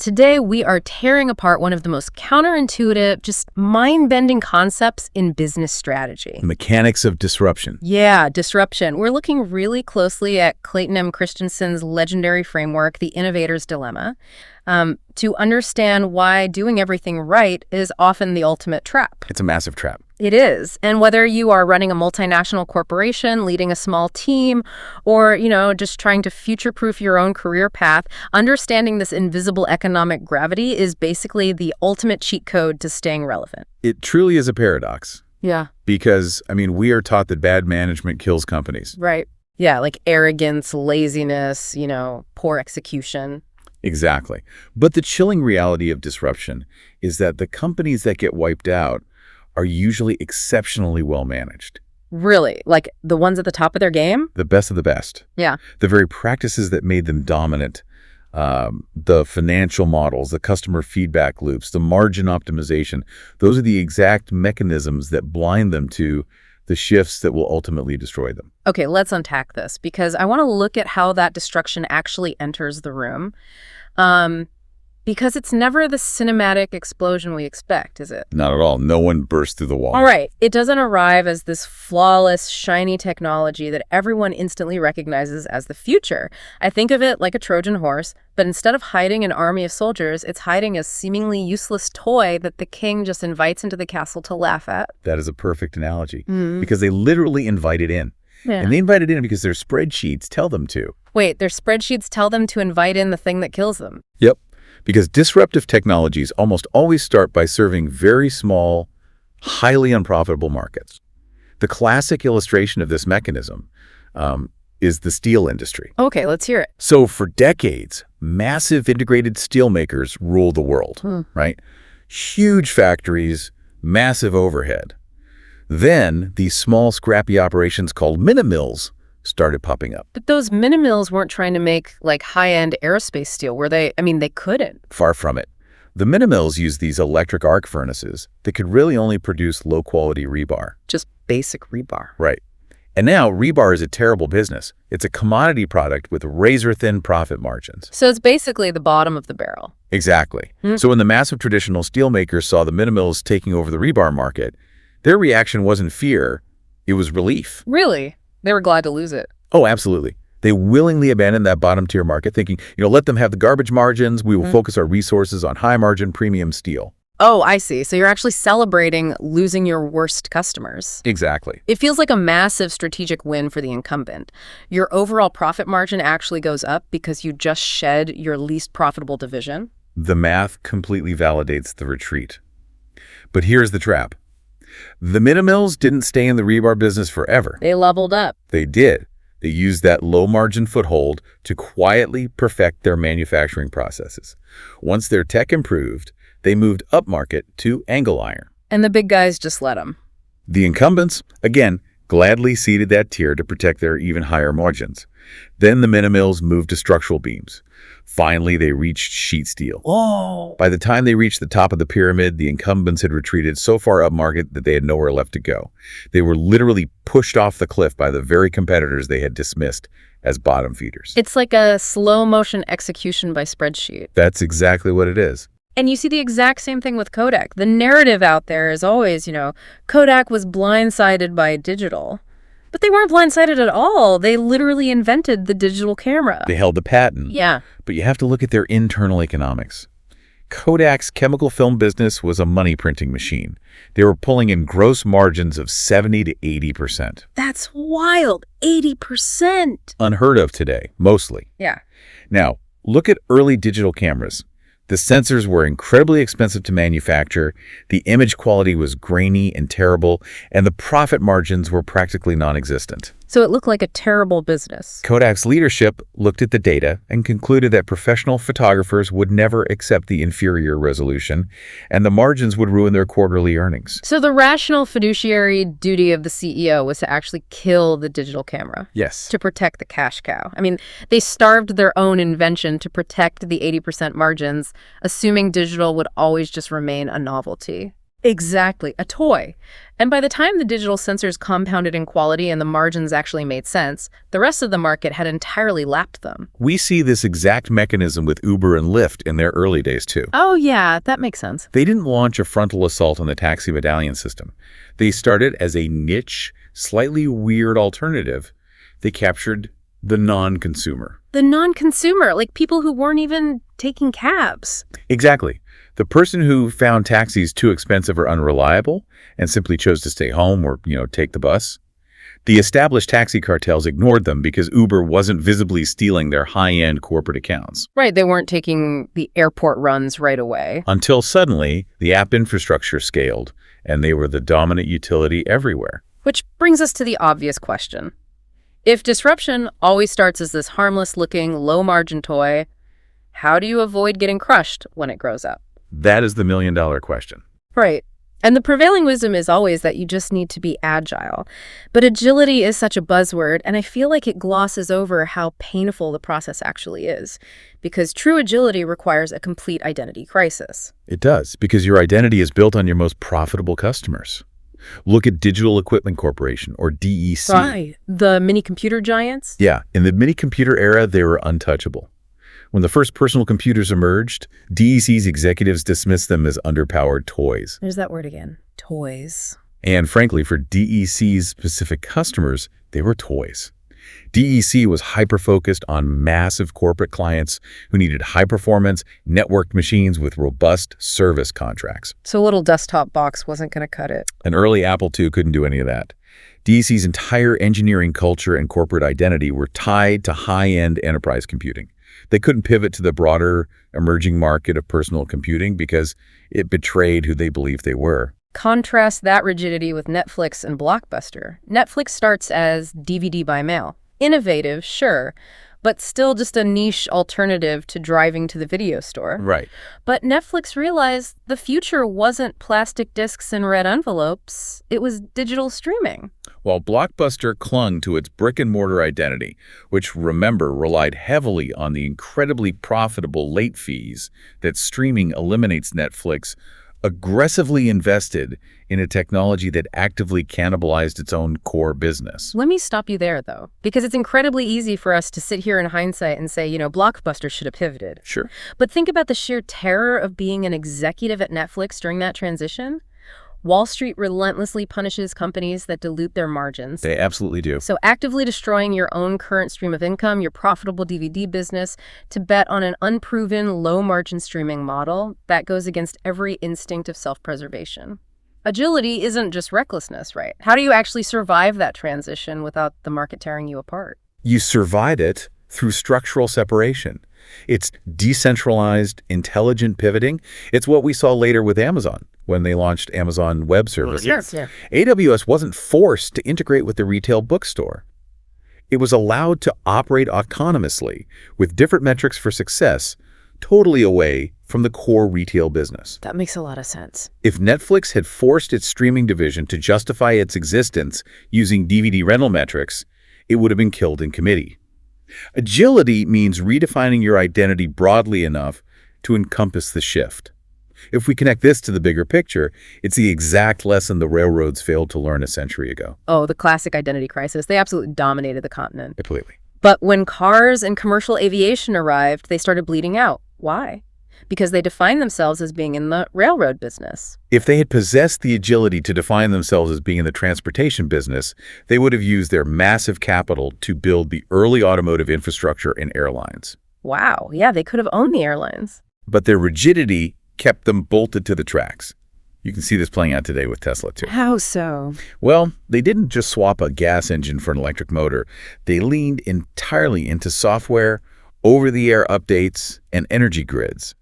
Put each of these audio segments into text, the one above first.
today we are tearing apart one of the most counterintuitive, just mind-bending concepts in business strategy. The mechanics of disruption. Yeah, disruption. We're looking really closely at Clayton Christensen's legendary framework, the Innovator's Dilemma, to understand why doing everything right is often the ultimate trap. It's a massive trap. It is. And whether you are running a multinational corporation, leading a small team, or, just trying to future-proof your own career path, understanding this invisible economic gravity is basically the ultimate cheat code to staying relevant. It truly is a paradox. Yeah. Because, we are taught that bad management kills companies. Right. Yeah, like arrogance, laziness, poor execution. Exactly. But the chilling reality of disruption is that the companies that get wiped out are usually exceptionally well managed. Really? Like the ones at the top of their game? The best of the best. Yeah. The very practices that made them dominant, the financial models, the customer feedback loops, the margin optimization, those are the exact mechanisms that blind them to the shifts that will ultimately destroy them. Okay, let's unpack this because I want to look at how that destruction actually enters the room. Because it's never the cinematic explosion we expect, is it? Not at all. No one bursts through the wall. All right. It doesn't arrive as this flawless, shiny technology that everyone instantly recognizes as the future. I think of it like a Trojan horse, but instead of hiding an army of soldiers, it's hiding a seemingly useless toy that the king just invites into the castle to laugh at. That is a perfect analogy because they literally invite it in. Yeah. And they invite it in because their spreadsheets tell them to. Wait, their spreadsheets tell them to invite in the thing that kills them. Yep. Because disruptive technologies almost always start by serving very small, highly unprofitable markets. The classic illustration of this mechanism is the steel industry. Okay, let's hear it. So for decades, massive integrated steel makers ruled the world, right? Huge factories, massive overhead. Then these small, scrappy operations called mini-mills started popping up. But those mini-mills weren't trying to make, like, high-end aerospace steel, were they? They couldn't. Far from it. The mini-mills used these electric arc furnaces that could really only produce low-quality rebar. Just basic rebar. Right. And now rebar is a terrible business. It's a commodity product with razor-thin profit margins. So it's basically the bottom of the barrel. Exactly. So when the massive traditional steel makers saw the mini-mills taking over the rebar market, their reaction wasn't fear, it was relief. Really? They were glad to lose it. Oh, absolutely. They willingly abandoned that bottom-tier market, thinking, let them have the garbage margins. We will focus our resources on high-margin premium steel. Oh, I see. So you're actually celebrating losing your worst customers. Exactly. It feels like a massive strategic win for the incumbent. Your overall profit margin actually goes up because you just shed your least profitable division. The math completely validates the retreat. But here's the trap. The mini-mills didn't stay in the rebar business forever. They leveled up. They did. They used that low-margin foothold to quietly perfect their manufacturing processes. Once their tech improved, they moved upmarket to angle iron. And the big guys just let them. The incumbents, again, gladly ceded that tier to protect their even higher margins. Then the mini-mills moved to structural beams. Finally, they reached sheet steel. Whoa! By the time they reached the top of the pyramid, the incumbents had retreated so far upmarket that they had nowhere left to go. They were literally pushed off the cliff by the very competitors they had dismissed as bottom feeders. It's like a slow-motion execution by spreadsheet. That's exactly what it is. And you see the exact same thing with Kodak. The narrative out there is always, Kodak was blindsided by digital. But they weren't blindsided at all. They literally invented the digital camera. They held the patent. Yeah. But you have to look at their internal economics. Kodak's chemical film business was a money printing machine. They were pulling in gross margins of 70 to 80%. That's wild. 80%. Unheard of today, mostly. Yeah. Now, look at early digital cameras. The sensors were incredibly expensive to manufacture, the image quality was grainy and terrible, and the profit margins were practically non-existent. So it looked like a terrible business. Kodak's leadership looked at the data and concluded that professional photographers would never accept the inferior resolution, and the margins would ruin their quarterly earnings. So the rational fiduciary duty of the CEO was to actually kill the digital camera. Yes. To protect the cash cow. They starved their own invention to protect the 80% margins, assuming digital would always just remain a novelty. Exactly, a toy. And by the time the digital sensors compounded in quality and the margins actually made sense, the rest of the market had entirely lapped them. We see this exact mechanism with Uber and Lyft in their early days, too. Oh yeah, that makes sense. They didn't launch a frontal assault on the taxi medallion system. They started as a niche, slightly weird alternative. They captured the non-consumer. The non-consumer, like people who weren't even taking cabs. Exactly. The person who found taxis too expensive or unreliable and simply chose to stay home or, take the bus. The established taxi cartels ignored them because Uber wasn't visibly stealing their high-end corporate accounts. Right, they weren't taking the airport runs right away. Until suddenly, the app infrastructure scaled, and they were the dominant utility everywhere. Which brings us to the obvious question. If disruption always starts as this harmless-looking, low-margin toy, how do you avoid getting crushed when it grows up? That is the million-dollar question. Right. And the prevailing wisdom is always that you just need to be agile. But agility is such a buzzword, and I feel like it glosses over how painful the process actually is. Because true agility requires a complete identity crisis. It does, because your identity is built on your most profitable customers. Look at Digital Equipment Corporation, or DEC. Right. The mini-computer giants? Yeah, in the mini-computer era, they were untouchable. When the first personal computers emerged, DEC's executives dismissed them as underpowered toys. There's that word again. Toys. And frankly, for DEC's specific customers, they were toys. DEC was hyper-focused on massive corporate clients who needed high-performance, networked machines with robust service contracts. So a little desktop box wasn't going to cut it. An early Apple II couldn't do any of that. DEC's entire engineering culture and corporate identity were tied to high-end enterprise computing. They couldn't pivot to the broader emerging market of personal computing because it betrayed who they believed they were. Contrast that rigidity with Netflix and Blockbuster. Netflix starts as DVD by mail. Innovative, sure, but still just a niche alternative to driving to the video store. Right. But Netflix realized the future wasn't plastic discs and red envelopes. It was digital streaming. While Blockbuster clung to its brick-and-mortar identity, which, remember, relied heavily on the incredibly profitable late fees that streaming eliminates, Netflix aggressively invested in a technology that actively cannibalized its own core business. Let me stop you there, though, because it's incredibly easy for us to sit here in hindsight and say, Blockbuster should have pivoted. Sure. But think about the sheer terror of being an executive at Netflix during that transition. Wall Street relentlessly punishes companies that dilute their margins. They absolutely do. So actively destroying your own current stream of income, your profitable DVD business, to bet on an unproven, low-margin streaming model, that goes against every instinct of self-preservation. Agility isn't just recklessness, right? How do you actually survive that transition without the market tearing you apart? You survive it through structural separation. It's decentralized, intelligent pivoting. It's what we saw later with Amazon when they launched Amazon Web Services. Yes, yeah. AWS wasn't forced to integrate with the retail bookstore. It was allowed to operate autonomously with different metrics for success, totally away from the core retail business. That makes a lot of sense. If Netflix had forced its streaming division to justify its existence using DVD rental metrics, it would have been killed in committee. Agility means redefining your identity broadly enough to encompass the shift. If we connect this to the bigger picture, it's the exact lesson the railroads failed to learn a century ago. Oh, the classic identity crisis. They absolutely dominated the continent. Completely. But when cars and commercial aviation arrived, they started bleeding out. Why? Because they defined themselves as being in the railroad business. If they had possessed the agility to define themselves as being in the transportation business, they would have used their massive capital to build the early automotive infrastructure in airlines. Wow, yeah, they could have owned the airlines. But their rigidity kept them bolted to the tracks. You can see this playing out today with Tesla, too. How so? Well, they didn't just swap a gas engine for an electric motor. They leaned entirely into software, over-the-air updates, and energy grids.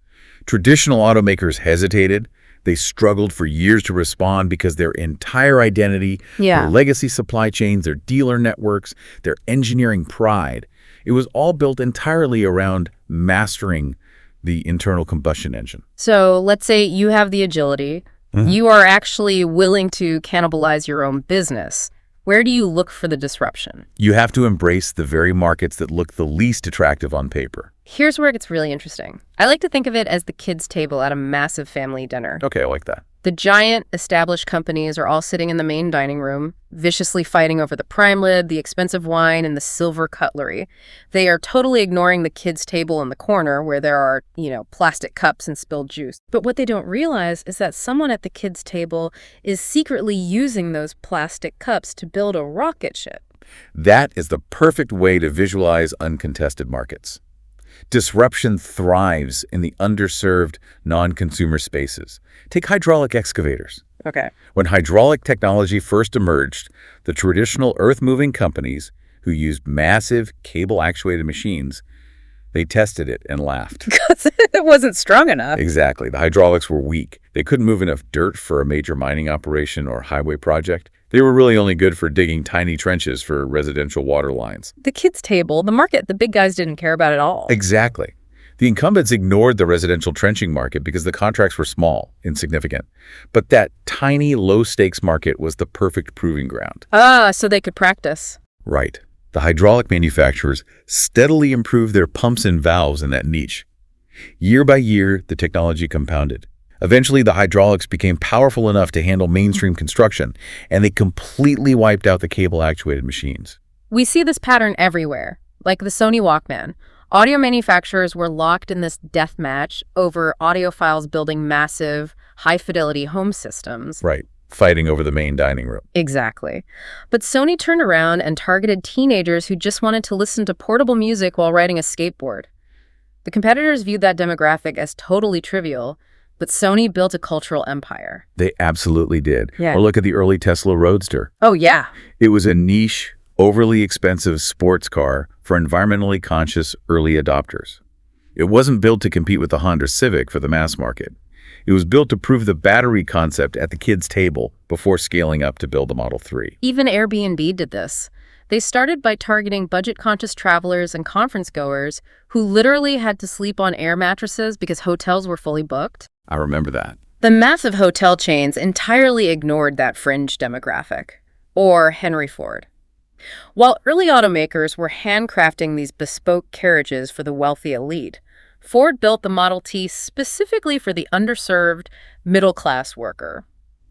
Traditional automakers hesitated. They struggled for years to respond because their entire identity, their legacy supply chains, their dealer networks, their engineering pride, it was all built entirely around mastering the internal combustion engine. So let's say you have the agility. You are actually willing to cannibalize your own business. Where do you look for the disruption? You have to embrace the very markets that look the least attractive on paper. Here's where it gets really interesting. I like to think of it as the kids' table at a massive family dinner. Okay, I like that. The giant established companies are all sitting in the main dining room, viciously fighting over the prime lid, the expensive wine, and the silver cutlery. They are totally ignoring the kids' table in the corner where there are, plastic cups and spilled juice. But what they don't realize is that someone at the kids' table is secretly using those plastic cups to build a rocket ship. That is the perfect way to visualize uncontested markets. Disruption thrives in the underserved, non-consumer spaces. Take hydraulic excavators. Okay. When hydraulic technology first emerged, the traditional earth-moving companies who used massive cable-actuated machines, they tested it and laughed. Because it wasn't strong enough. Exactly. The hydraulics were weak. They couldn't move enough dirt for a major mining operation or highway project. They were really only good for digging tiny trenches for residential water lines. The kids' table, the market, the big guys didn't care about at all. Exactly. The incumbents ignored the residential trenching market because the contracts were small, insignificant. But that tiny, low-stakes market was the perfect proving ground. So they could practice. Right. The hydraulic manufacturers steadily improved their pumps and valves in that niche. Year by year, the technology compounded. Eventually, the hydraulics became powerful enough to handle mainstream construction, and they completely wiped out the cable-actuated machines. We see this pattern everywhere, like the Sony Walkman. Audio manufacturers were locked in this death match over audiophiles building massive, high-fidelity home systems. Right, fighting over the main dining room. Exactly. But Sony turned around and targeted teenagers who just wanted to listen to portable music while riding a skateboard. The competitors viewed that demographic as totally trivial, but Sony built a cultural empire. They absolutely did. Yeah. Or look at the early Tesla Roadster. Oh, yeah. It was a niche, overly expensive sports car for environmentally conscious early adopters. It wasn't built to compete with the Honda Civic for the mass market. It was built to prove the battery concept at the kids' table before scaling up to build the Model 3. Even Airbnb did this. They started by targeting budget-conscious travelers and conference-goers who literally had to sleep on air mattresses because hotels were fully booked. I remember that. The massive hotel chains entirely ignored that fringe demographic, or Henry Ford. While early automakers were handcrafting these bespoke carriages for the wealthy elite, Ford built the Model T specifically for the underserved, middle-class worker.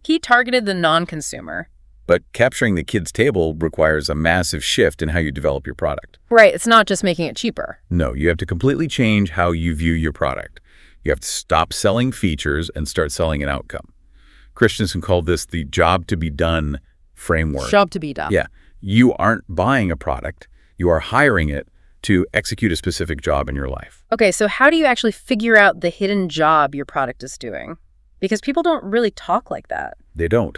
He targeted the non-consumer. But capturing the kids' table requires a massive shift in how you develop your product. Right, it's not just making it cheaper. No, you have to completely change how you view your product. You have to stop selling features and start selling an outcome. Christensen called this the job to be done framework. Job to be done. Yeah. You aren't buying a product. You are hiring it to execute a specific job in your life. Okay, so how do you actually figure out the hidden job your product is doing? Because people don't really talk like that. They don't.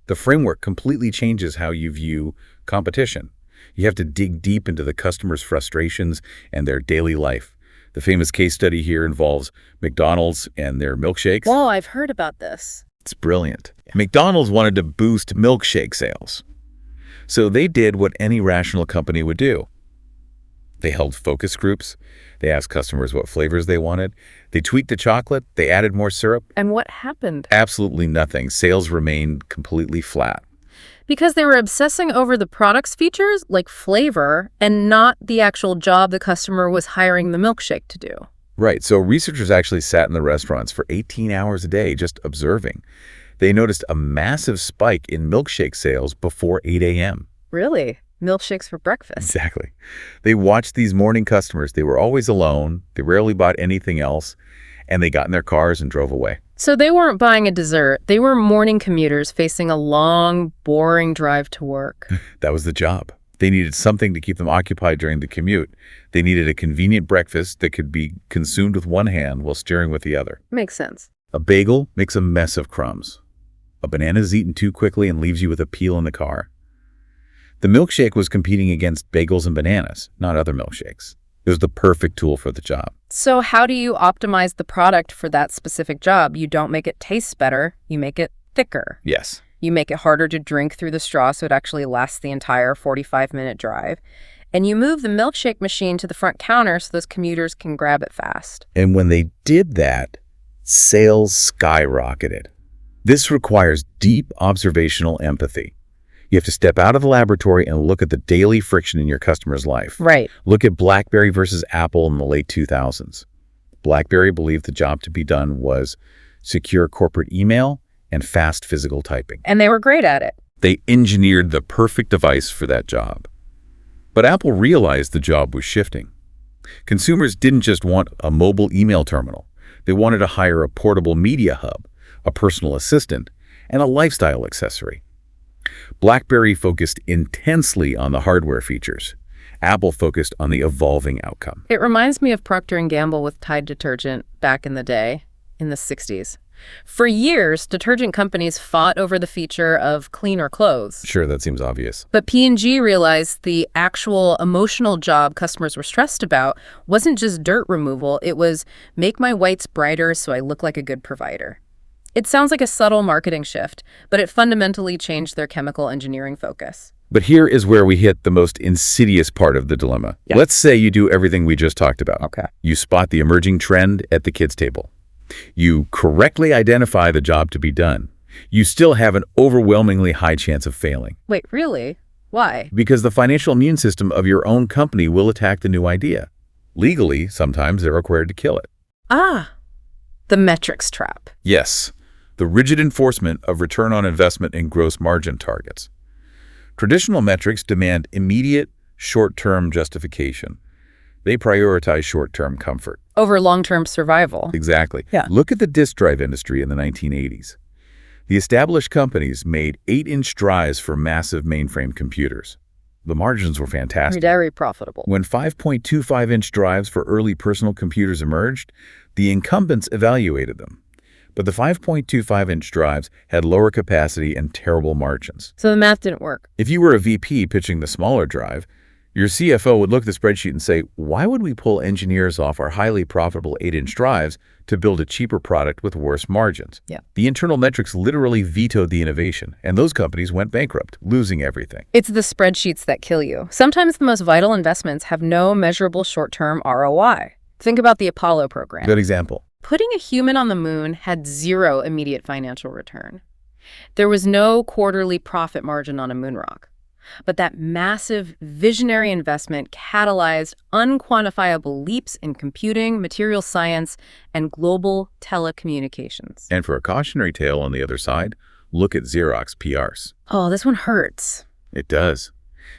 The framework completely changes how you view competition. You have to dig deep into the customer's frustrations and their daily life. The famous case study here involves McDonald's and their milkshakes. Whoa, I've heard about this. It's brilliant. Yeah. McDonald's wanted to boost milkshake sales. So they did what any rational company would do. They held focus groups. They asked customers what flavors they wanted. They tweaked the chocolate. They added more syrup. And what happened? Absolutely nothing. Sales remained completely flat. Because they were obsessing over the product's features, like flavor, and not the actual job the customer was hiring the milkshake to do. Right. So researchers actually sat in the restaurants for 18 hours a day just observing. They noticed a massive spike in milkshake sales before 8 a.m. Really? Milkshakes for breakfast? Exactly. They watched these morning customers. They were always alone. They rarely bought anything else. And they got in their cars and drove away. So they weren't buying a dessert. They were morning commuters facing a long, boring drive to work. That was the job. They needed something to keep them occupied during the commute. They needed a convenient breakfast that could be consumed with one hand while steering with the other. Makes sense. A bagel makes a mess of crumbs. A banana is eaten too quickly and leaves you with a peel in the car. The milkshake was competing against bagels and bananas, not other milkshakes. It was the perfect tool for the job. So how do you optimize the product for that specific job? You don't make it taste better. You make it thicker. Yes. You make it harder to drink through the straw so it actually lasts the entire 45-minute drive. And you move the milkshake machine to the front counter so those commuters can grab it fast. And when they did that, sales skyrocketed. This requires deep observational empathy. You have to step out of the laboratory and look at the daily friction in your customer's life. Right. Look at BlackBerry versus Apple in the late 2000s. BlackBerry believed the job to be done was secure corporate email and fast physical typing. And they were great at it. They engineered the perfect device for that job. But Apple realized the job was shifting. Consumers didn't just want a mobile email terminal. They wanted to hire a portable media hub, a personal assistant, and a lifestyle accessory. BlackBerry focused intensely on the hardware features. Apple focused on the evolving outcome. It reminds me of Procter & Gamble with Tide detergent back in the day, in the 60s. For years, detergent companies fought over the feature of cleaner clothes. Sure, that seems obvious. But P&G realized the actual emotional job customers were stressed about wasn't just dirt removal, it was make my whites brighter so I look like a good provider. It sounds like a subtle marketing shift, but it fundamentally changed their chemical engineering focus. But here is where we hit the most insidious part of the dilemma. Yeah. Let's say you do everything we just talked about. Okay. You spot the emerging trend at the kids' table. You correctly identify the job to be done. You still have an overwhelmingly high chance of failing. Wait, really? Why? Because the financial immune system of your own company will attack the new idea. Legally, sometimes they're required to kill it. The metrics trap. Yes, the rigid enforcement of return on investment and gross margin targets. Traditional metrics demand immediate, short-term justification. They prioritize short-term comfort. Over long-term survival. Exactly. Yeah. Look at the disk drive industry in the 1980s. The established companies made 8-inch drives for massive mainframe computers. The margins were fantastic. Very profitable. When 5.25-inch drives for early personal computers emerged, the incumbents evaluated them. But the 5.25-inch drives had lower capacity and terrible margins. So the math didn't work. If you were a VP pitching the smaller drive, your CFO would look at the spreadsheet and say, why would we pull engineers off our highly profitable 8-inch drives to build a cheaper product with worse margins? Yeah. The internal metrics literally vetoed the innovation, and those companies went bankrupt, losing everything. It's the spreadsheets that kill you. Sometimes the most vital investments have no measurable short-term ROI. Think about the Apollo program. Good example. Putting a human on the moon had zero immediate financial return. There was no quarterly profit margin on a moon rock. But that massive visionary investment catalyzed unquantifiable leaps in computing, material science, and global telecommunications. And for a cautionary tale on the other side, look at Xerox PRs. Oh, this one hurts. It does.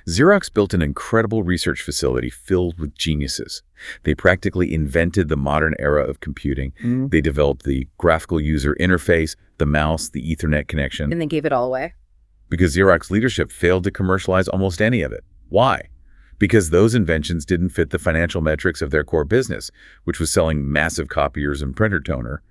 Xerox built an incredible research facility filled with geniuses. They practically invented the modern era of computing. They developed the graphical user interface, the mouse, the Ethernet connection. And they gave it all away. Because Xerox leadership failed to commercialize almost any of it. Why? Because those inventions didn't fit the financial metrics of their core business, which was selling massive copiers and printer toner.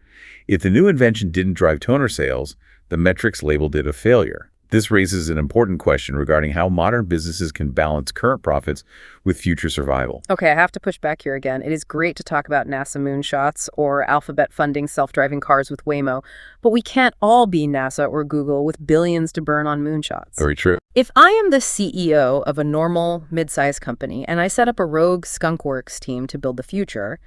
If the new invention didn't drive toner sales, the metrics labeled it a failure. This raises an important question regarding how modern businesses can balance current profits with future survival. Okay, I have to push back here again. It is great to talk about NASA moonshots or Alphabet funding self-driving cars with Waymo, but we can't all be NASA or Google with billions to burn on moonshots. Very true. If I am the CEO of a normal mid-sized company and I set up a rogue skunkworks team to build the future,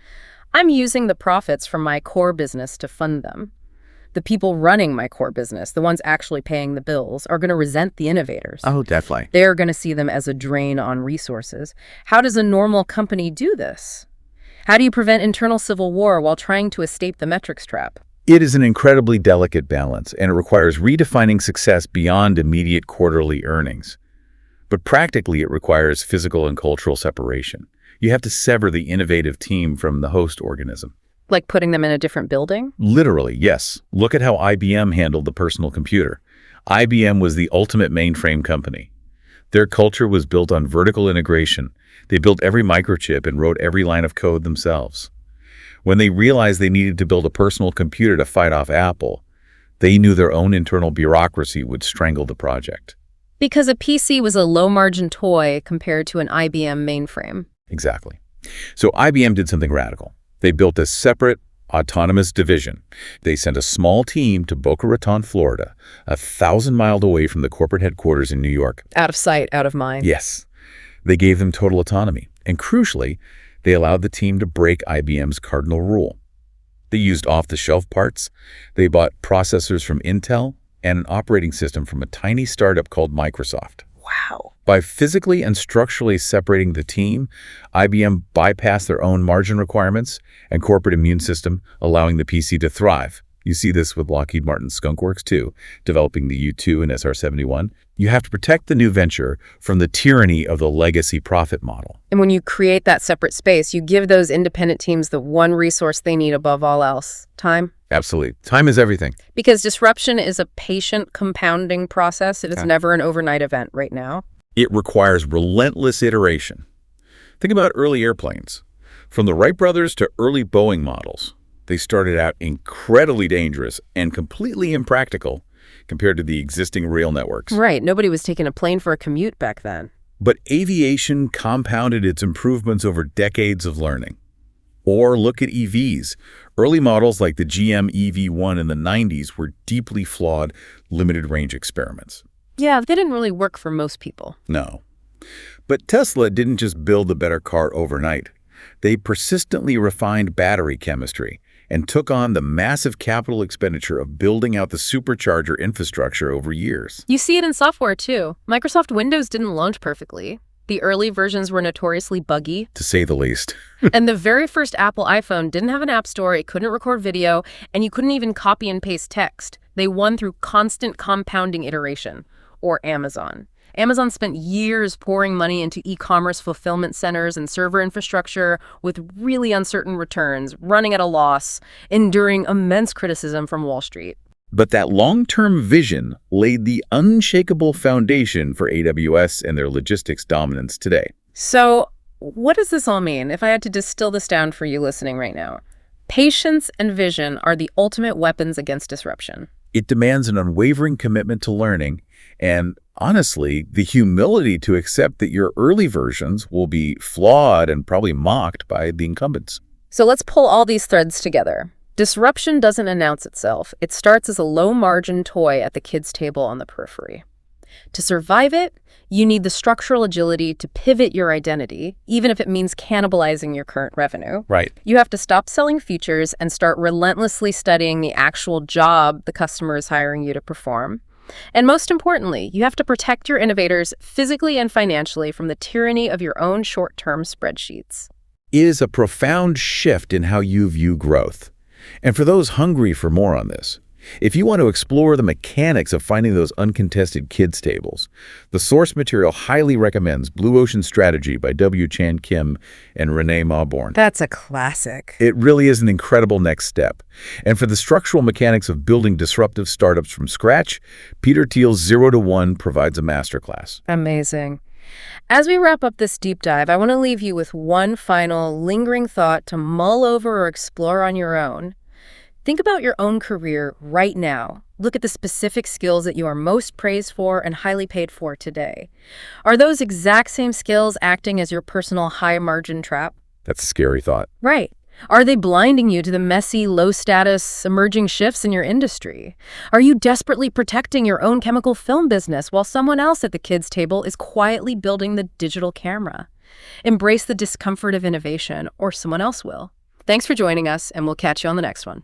I'm using the profits from my core business to fund them. The people running my core business, the ones actually paying the bills, are going to resent the innovators. Oh, definitely. They're going to see them as a drain on resources. How does a normal company do this? How do you prevent internal civil war while trying to escape the metrics trap? It is an incredibly delicate balance, and it requires redefining success beyond immediate quarterly earnings. But practically, it requires physical and cultural separation. You have to sever the innovative team from the host organism. Like putting them in a different building? Literally, yes. Look at how IBM handled the personal computer. IBM was the ultimate mainframe company. Their culture was built on vertical integration. They built every microchip and wrote every line of code themselves. When they realized they needed to build a personal computer to fight off Apple, they knew their own internal bureaucracy would strangle the project. Because a PC was a low-margin toy compared to an IBM mainframe. Exactly. So IBM did something radical. They built a separate, autonomous division. They sent a small team to Boca Raton, Florida, 1,000 miles away from the corporate headquarters in New York. Out of sight, out of mind. Yes. They gave them total autonomy. And crucially, they allowed the team to break IBM's cardinal rule. They used off-the-shelf parts. They bought processors from Intel and an operating system from a tiny startup called Microsoft. Wow. By physically and structurally separating the team, IBM bypassed their own margin requirements and corporate immune system, allowing the PC to thrive, You see this with Lockheed Martin's Skunk Works too, developing the U-2 and SR-71. You have to protect the new venture from the tyranny of the legacy profit model. And when you create that separate space, you give those independent teams the one resource they need above all else: time. Absolutely. Time is everything. Because disruption is a patient compounding process. It is never an overnight event right now. It requires relentless iteration. Think about early airplanes. From the Wright brothers to early Boeing models, they started out incredibly dangerous and completely impractical compared to the existing rail networks. Right. Nobody was taking a plane for a commute back then. But aviation compounded its improvements over decades of learning. Or look at EVs. Early models like the GM EV1 in the 90s were deeply flawed, limited-range experiments. Yeah, they didn't really work for most people. No. But Tesla didn't just build a better car overnight. They persistently refined battery chemistry and took on the massive capital expenditure of building out the supercharger infrastructure over years. You see it in software, too. Microsoft Windows didn't launch perfectly. The early versions were notoriously buggy, To say the least. and the very first Apple iPhone didn't have an app store, it couldn't record video, and you couldn't even copy and paste text. They won through constant compounding iteration. Or Amazon. Amazon spent years pouring money into e-commerce fulfillment centers and server infrastructure with really uncertain returns, running at a loss, enduring immense criticism from Wall Street. But that long-term vision laid the unshakable foundation for AWS and their logistics dominance today. So, what does this all mean? If I had to distill this down for you listening right now, patience and vision are the ultimate weapons against disruption. It demands an unwavering commitment to learning and, honestly, the humility to accept that your early versions will be flawed and probably mocked by the incumbents. So let's pull all these threads together. Disruption doesn't announce itself. It starts as a low-margin toy at the kids' table on the periphery. To survive it, you need the structural agility to pivot your identity, even if it means cannibalizing your current revenue. Right. You have to stop selling features and start relentlessly studying the actual job the customer is hiring you to perform. And most importantly, you have to protect your innovators physically and financially from the tyranny of your own short-term spreadsheets. It is a profound shift in how you view growth. And for those hungry for more on this, if you want to explore the mechanics of finding those uncontested kids' tables, the source material highly recommends Blue Ocean Strategy by W. Chan Kim and Renee Mauborgne. That's a classic. It really is an incredible next step. And for the structural mechanics of building disruptive startups from scratch, Peter Thiel's 0 to 1 provides a masterclass. Amazing. As we wrap up this deep dive, I want to leave you with one final lingering thought to mull over or explore on your own. Think about your own career right now. Look at the specific skills that you are most praised for and highly paid for today. Are those exact same skills acting as your personal high-margin trap? That's a scary thought. Right. Are they blinding you to the messy, low-status, emerging shifts in your industry? Are you desperately protecting your own chemical film business while someone else at the kids' table is quietly building the digital camera? Embrace the discomfort of innovation, or someone else will. Thanks for joining us, and we'll catch you on the next one.